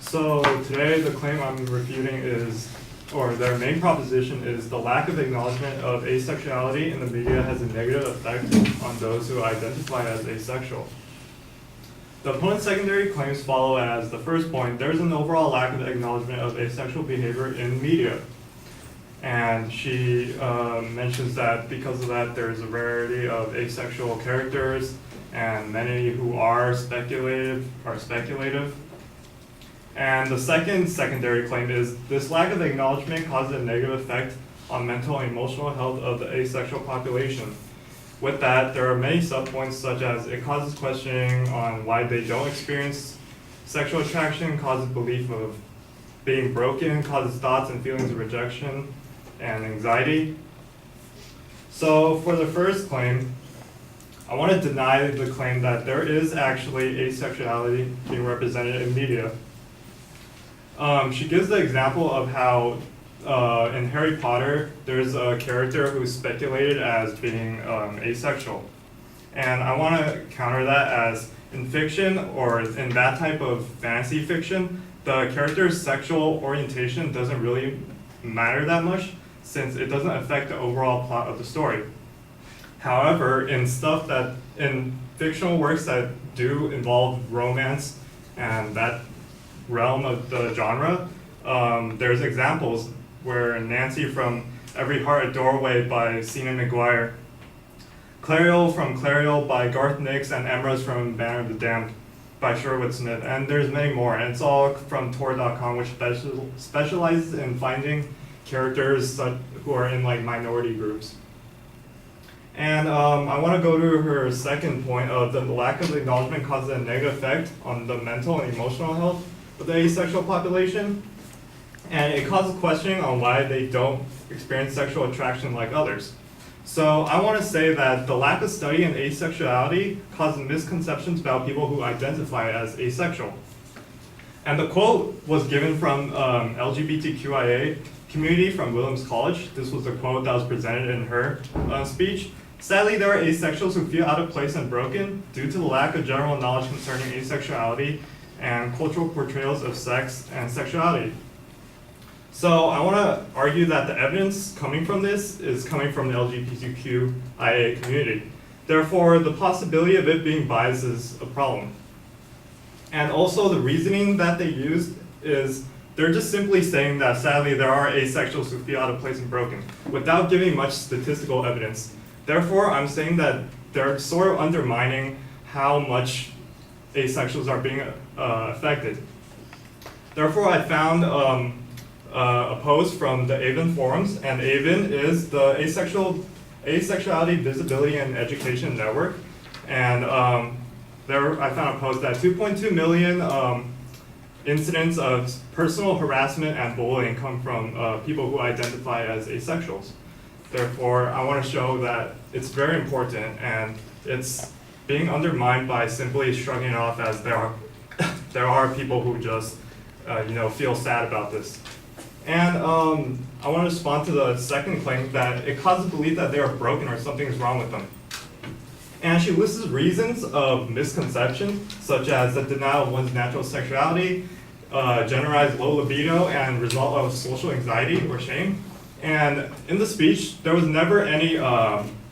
So today the claim I'm refuting is, or their main proposition is, the lack of acknowledgement of asexuality in the media has a negative effect on those who identify as asexual. The opponent's secondary claims follow as the first point: there's an overall lack of acknowledgement of asexual behavior in media. And she mentions that because of that, there's a rarity of asexual characters, and many who are speculative. And the second secondary claim is this lack of acknowledgement causes a negative effect on mental and emotional health of the asexual population. With that, there are many subpoints, such as it causes questioning on why they don't experience sexual attraction, causes belief of being broken, causes thoughts and feelings of rejection and anxiety. So for the first claim, I want to deny the claim that there is actually asexuality being represented in media. She gives the example of how in Harry Potter, there's a character who's speculated as being asexual. And I want to counter that as in fiction, or in that type of fantasy fiction, the character's sexual orientation doesn't really matter that much, since it doesn't affect the overall plot of the story. However, in fictional works that do involve romance and that realm of the genre, there's examples where Nancy from Every Heart a Doorway by Sina McGuire, Clariel from Clariel by Garth Nix, and Emeralds from Banner of the Damned by Sherwood Smith, and there's many more, and it's all from Tor.com, which specializes in finding characters who are in minority groups. And I want to go to her second point of the lack of acknowledgement causes a negative effect on the mental and emotional health of the asexual population, and it causes questioning on why they don't experience sexual attraction like others. So I want to say that the lack of study in asexuality causes misconceptions about people who identify as asexual. And the quote was given from LGBTQIA community from Williams College. This was the quote that was presented in her speech. Sadly, there are asexuals who feel out of place and broken due to the lack of general knowledge concerning asexuality and cultural portrayals of sex and sexuality. So I want to argue that the evidence coming from this is coming from the LGBTQIA community. Therefore, the possibility of it being biased is a problem. And also the reasoning that they used is they're just simply saying that sadly there are asexuals who feel out of place and broken, without giving much statistical evidence. Therefore, I'm saying that they're sort of undermining how much asexuals are being affected. Therefore, I found a post from the AVEN forums, and AVEN is the Asexuality Visibility and Education Network. And there I found a post that 2.2 million incidents of personal harassment and bullying come from people who identify as asexuals. Therefore, I want to show that it's very important, and it's being undermined by simply shrugging it off as there are people who just feel sad about this. And I want to respond to the second claim that it causes belief that they are broken or something is wrong with them. And she lists reasons of misconception, such as the denial of one's natural sexuality, generalized low libido, and result of social anxiety or shame. And in the speech, there was never any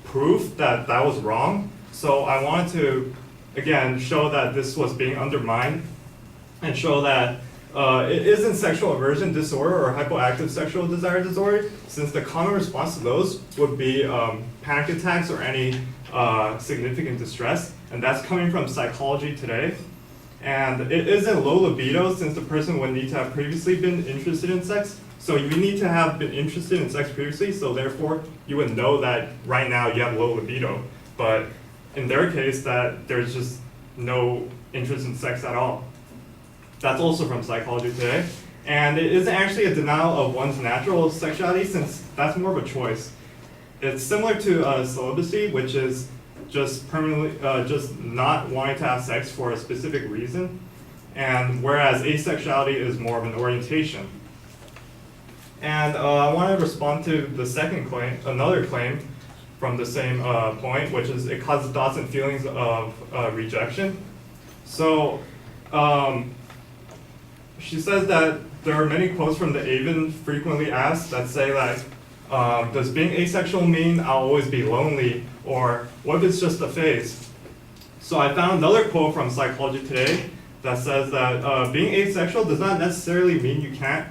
proof that that was wrong. So I wanted to, again, show that this was being undermined and show that it isn't sexual aversion disorder or hypoactive sexual desire disorder, since the common response to those would be panic attacks or any significant distress, and that's coming from Psychology Today. And it isn't low libido, since the person would need to have previously been interested in sex. So you need to have been interested in sex previously, so therefore you would know that right now you have low libido. But in their case, that there's just no interest in sex at all. That's also from Psychology Today. And it isn't actually a denial of one's natural sexuality, since that's more of a choice. It's similar to celibacy, which is just permanently, just not wanting to have sex for a specific reason. And whereas asexuality is more of an orientation. And I want to respond to the second claim, another claim from the same point, which is it causes thoughts and feelings of rejection. So she says that there are many quotes from the Avon frequently asked that say like, does being asexual mean I'll always be lonely, or what if it's just a phase? So I found another quote from Psychology Today that says that being asexual does not necessarily mean you can't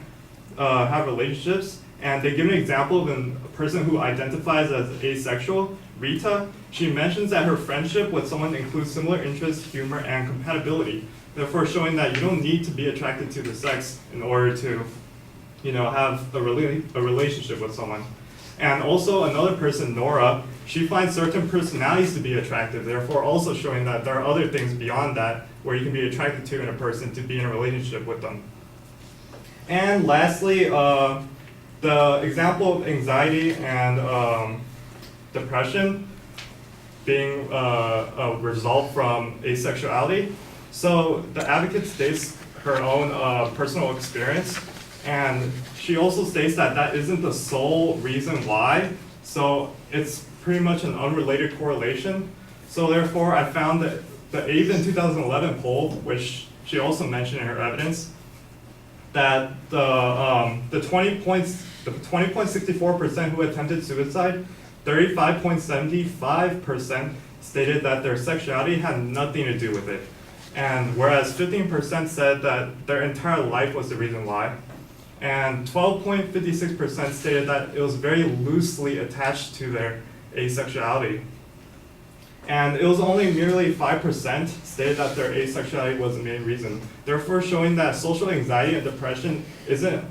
have relationships. And they give an example of a person who identifies as asexual, Rita. She mentions that her friendship with someone includes similar interests, humor, and compatibility, therefore showing that you don't need to be attracted to the sex in order to, have a relationship with someone. And also another person, Nora, she finds certain personalities to be attractive, therefore also showing that there are other things beyond that where you can be attracted to in a person to be in a relationship with them. And lastly, the example of anxiety and depression being a result from asexuality. So the advocate states her own personal experience, and she also states that that isn't the sole reason why. So it's pretty much an unrelated correlation. So therefore, I found that the Avon 2011 poll, which she also mentioned in her evidence, that the 20.64% who attempted suicide, 35.75% stated that their sexuality had nothing to do with it. And whereas 15% said that their entire life was the reason why. And 12.56% stated that it was very loosely attached to their asexuality. And it was only merely 5% stated that their asexuality was the main reason, therefore showing that social anxiety and depression isn't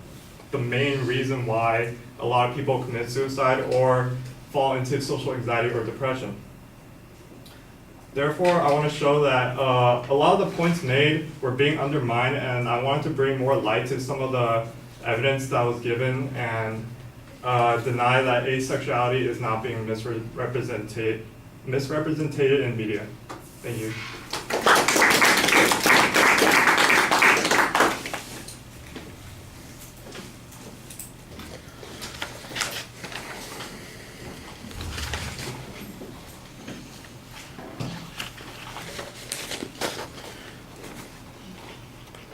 the main reason why a lot of people commit suicide or fall into social anxiety or depression. Therefore, I want to show that a lot of the points made were being undermined, and I wanted to bring more light to some of the evidence that was given and deny that asexuality is not being misrepresented in media. Thank you.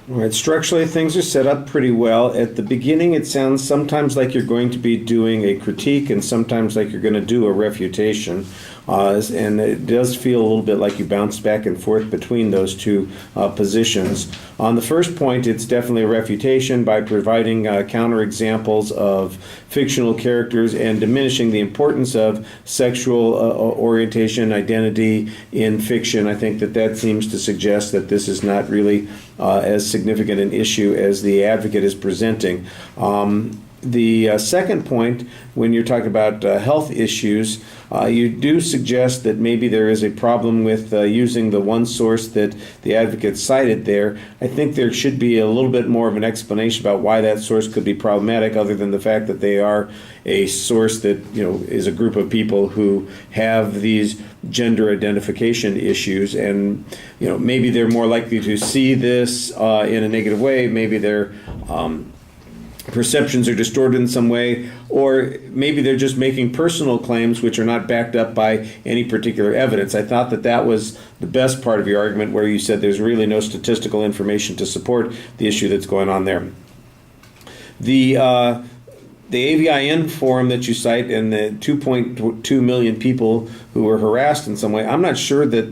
All right, structurally things are set up pretty well. At the beginning it sounds sometimes like you're going to be doing a critique and sometimes like you're going to do a refutation. And it does feel a little bit like you bounce back and forth between those two positions. On the first point, it's definitely a refutation by providing counterexamples of fictional characters and diminishing the importance of sexual orientation, identity in fiction. I think that seems to suggest that this is not really as significant an issue as the advocate is presenting. The second point, when you're talking about health issues, you do suggest that maybe there is a problem with using the one source that the advocate cited there. I think there should be a little bit more of an explanation about why that source could be problematic, other than the fact that they are a source that is a group of people who have these gender identification issues, and maybe they're more likely to see this in a negative way. Maybe they're perceptions are distorted in some way, or maybe they're just making personal claims which are not backed up by any particular evidence. I thought that was the best part of your argument, where you said there's really no statistical information to support the issue that's going on there. The AVIN forum that you cite and the 2.2 million people who were harassed in some way, I'm not sure that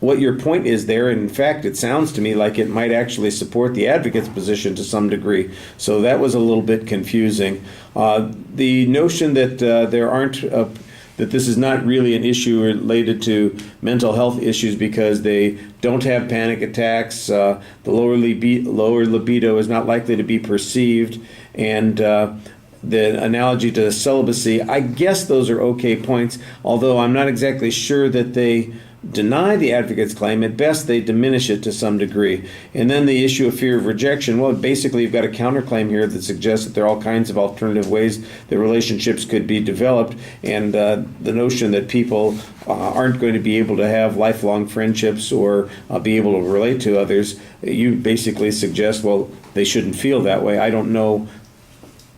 what your point is there. In fact, it sounds to me like it might actually support the advocate's position to some degree. So that was a little bit confusing. The notion that that this is not really an issue related to mental health issues because they don't have panic attacks, the lower libido is not likely to be perceived, and the analogy to celibacy, I guess those are okay points, although I'm not exactly sure that they deny the advocate's claim. At best, they diminish it to some degree. And then the issue of fear of rejection, well, basically you've got a counterclaim here that suggests that there are all kinds of alternative ways that relationships could be developed, and the notion that people aren't going to be able to have lifelong friendships or be able to relate to others, you basically suggest, well, they shouldn't feel that way. I don't know.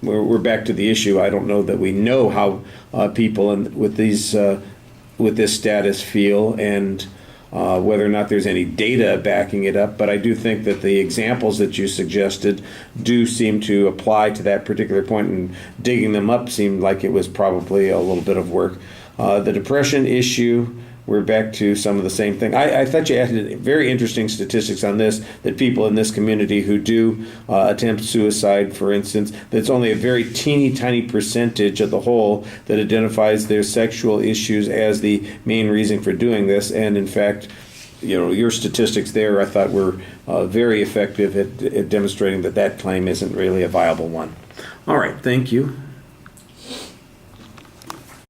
We're back to the issue. I don't know that we know how people with this status feel, and whether or not there's any data backing it up, but I do think that the examples that you suggested do seem to apply to that particular point, and digging them up seemed like it was probably a little bit of work. The depression issue, we're back to some of the same thing. I thought you added very interesting statistics on this, that people in this community who do attempt suicide, for instance, that's only a very teeny tiny percentage of the whole that identifies their sexual issues as the main reason for doing this. And in fact, your statistics there I thought were very effective at demonstrating that claim isn't really a viable one. All right, thank you.